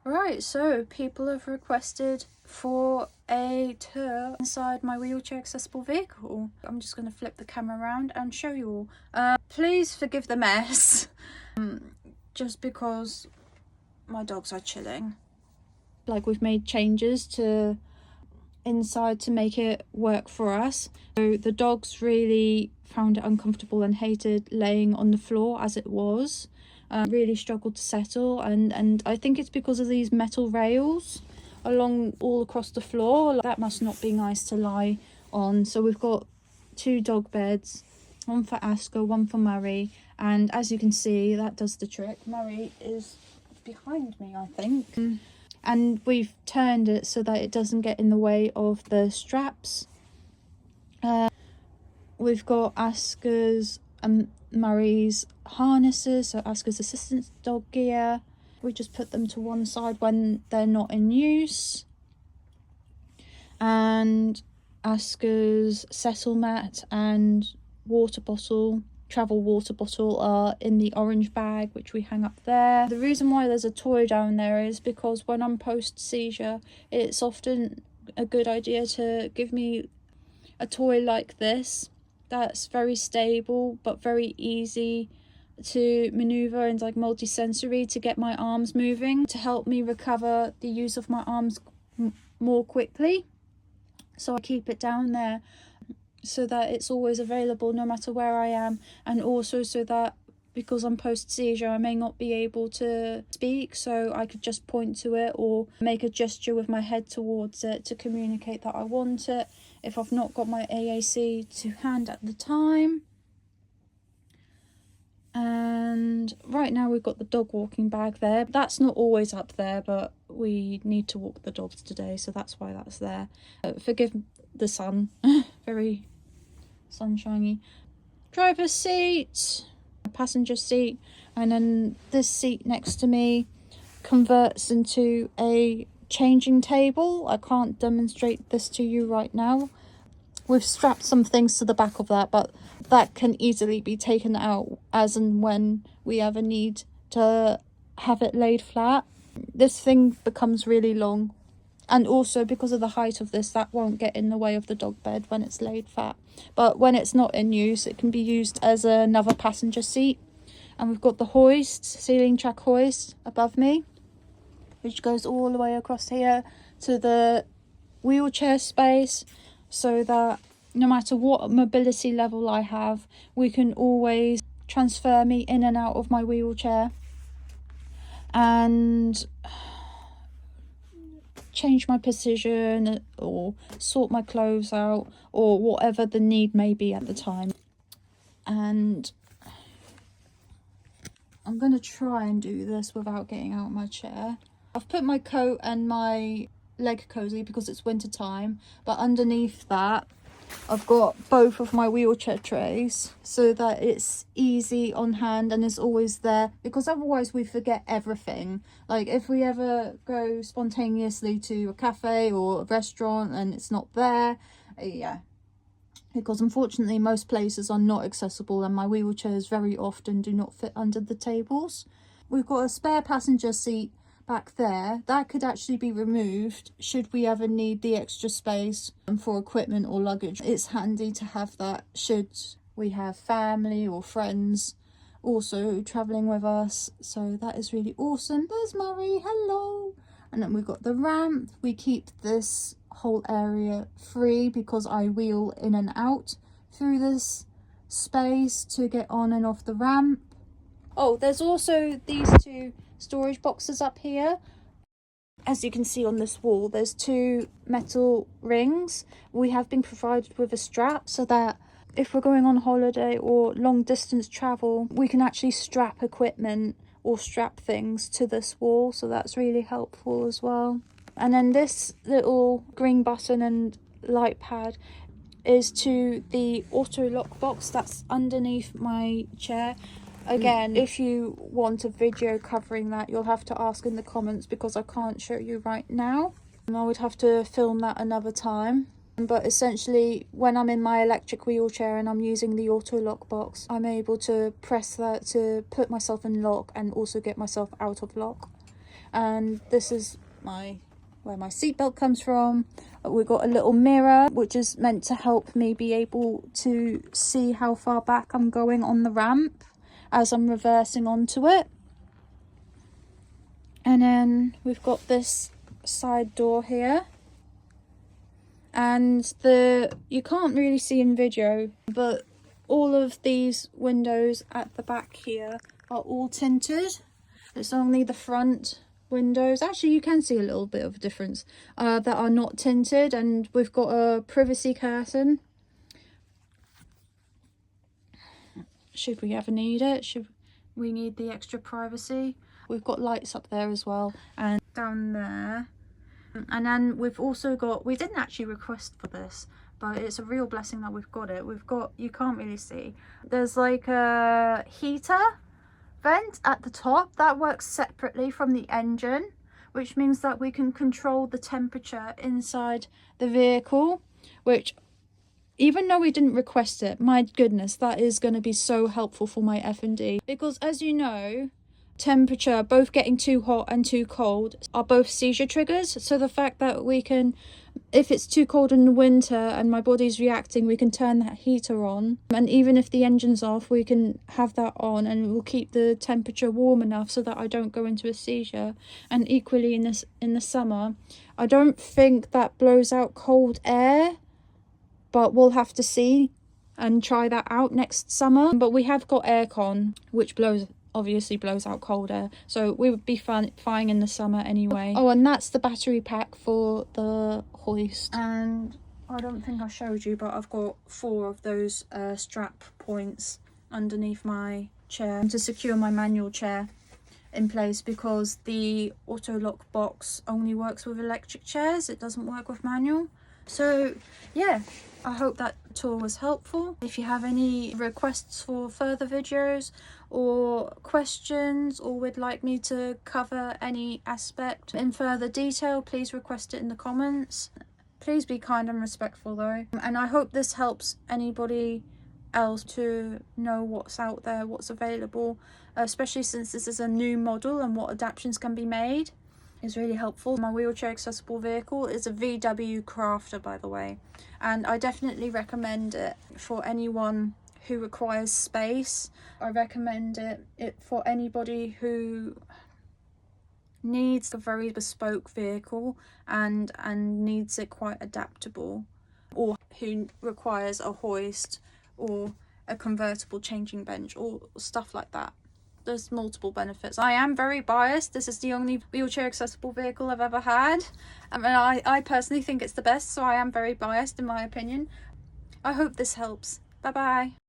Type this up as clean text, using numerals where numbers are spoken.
Right, so people have requested for a tour inside my wheelchair accessible vehicle. I'm just going to flip the camera around and show you all. Please forgive the mess, just because my dogs are chilling. Like, we've made changes to inside to make it work for us. So the dogs really found it uncomfortable and hated laying on the floor as it was. Really struggled to settle, and I think it's because of these metal rails along all across the floor. That must not be nice to lie on. So we've got 2 dog beds, one for Asker, one for Murray, and as you can see, that does the trick. Murray is behind me, I think, and we've turned it so that it doesn't get in the way of the straps. We've got Asker's and Murray's harnesses, so Asker's assistance dog gear. We just put them to one side when they're not in use. And Asker's settle mat and water bottle, travel water bottle, are in the orange bag, which we hang up there. The reason why there's a toy down there is because when I'm post-seizure, it's often a good idea to give me a toy like this that's very stable but very easy to maneuver and like multi-sensory, to get my arms moving, to help me recover the use of my arms more quickly. So I keep it down there so that it's always available no matter where I am, and also so that because I'm post-seizure I may not be able to speak, so I could just point to it or make a gesture with my head towards it to communicate that I want it if I've not got my AAC to hand at the time. And right now we've got the dog walking bag there. That's not always up there, but we need to walk the dogs today, so that's why that's there. Forgive the sun, very sunshiny. Driver's seat, passenger seat, and then this seat next to me converts into a changing table. I can't demonstrate this to you right now. We've strapped some things to the back of that, but that can easily be taken out as and when we ever need to have it laid flat. This thing becomes really long, and also because of the height of this, that won't get in the way of the dog bed when it's laid flat. But when it's not in use, it can be used as another passenger seat. And we've got the hoist, ceiling track hoist above me, which goes all the way across here to the wheelchair space, so that no matter what mobility level I have, we can always transfer me in and out of my wheelchair and change my position or sort my clothes out or whatever the need may be at the time. And I'm going to try and do this without getting out of my chair. I've put my coat and my leg cozy because it's winter time, but underneath that I've got both of my wheelchair trays so that it's easy on hand and is always there, because otherwise we forget everything. Like if we ever go spontaneously to a cafe or a restaurant and it's not there, yeah, because unfortunately most places are not accessible and my wheelchairs very often do not fit under the tables. We've got a spare passenger seat back there that could actually be removed should we ever need the extra space for equipment or luggage. It's handy to have that should we have family or friends also traveling with us, so that is really awesome. There's Murray, hello. And then we've got the ramp. We keep this whole area free because I wheel in and out through this space to get on and off the ramp. Oh, there's also these 2 storage boxes up here. As you can see on this wall, there's 2 metal rings. We have been provided with a strap so that if we're going on holiday or long distance travel, we can actually strap equipment or strap things to this wall, so that's really helpful as well. And then this little green button and light pad is to the auto lock box that's underneath my chair. Again, if you want a video covering that, you'll have to ask in the comments because I can't show you right now. And I would have to film that another time. But essentially, when I'm in my electric wheelchair and I'm using the auto lock box, I'm able to press that to put myself in lock and also get myself out of lock. And this is where my seatbelt comes from. We've got a little mirror which is meant to help me be able to see how far back I'm going on the ramp as I'm reversing onto it. And then we've got this side door here, and you can't really see in video, but all of these windows at the back here are all tinted. It's only the front windows, actually you can see a little bit of a difference, that are not tinted. And we've got a privacy curtain should we ever need it, should we need the extra privacy. We've got lights up there as well, and down there. And then we've also got, we didn't actually request for this, but it's a real blessing that we've got it. We've got, you can't really see, there's like a heater vent at the top that works separately from the engine, which means that we can control the temperature inside the vehicle, which, even though we didn't request it, my goodness, that is going to be so helpful for my F&D, because as you know, temperature, both getting too hot and too cold, are both seizure triggers. So the fact that we can, if it's too cold in the winter and my body's reacting, we can turn that heater on, and even if the engine's off, we can have that on, and it will keep the temperature warm enough so that I don't go into a seizure. And equally in the summer, I don't think that blows out cold air, but we'll have to see and try that out next summer. But we have got aircon, which obviously blows out cold air, so we would be fine in the summer anyway. Oh, and that's the battery pack for the hoist. And I don't think I showed you, but I've got 4 of those strap points underneath my chair to secure my manual chair in place, because the auto lock box only works with electric chairs, it doesn't work with manual. So yeah, I hope that tour was helpful. If you have any requests for further videos or questions, or would like me to cover any aspect in further detail, please request it in the comments. Please be kind and respectful though, and I hope this helps anybody else to know what's out there, what's available, especially since this is a new model, and what adaptations can be made is really helpful. My wheelchair accessible vehicle is a VW Crafter, by the way, and I definitely recommend it for anyone who requires space. I recommend it for anybody who needs a very bespoke vehicle and needs it quite adaptable, or who requires a hoist or a convertible changing bench or stuff like that. There's multiple benefits. I am very biased. This is the only wheelchair accessible vehicle I've ever had, and I personally think it's the best, so I am very biased in my opinion. I hope this helps. Bye bye.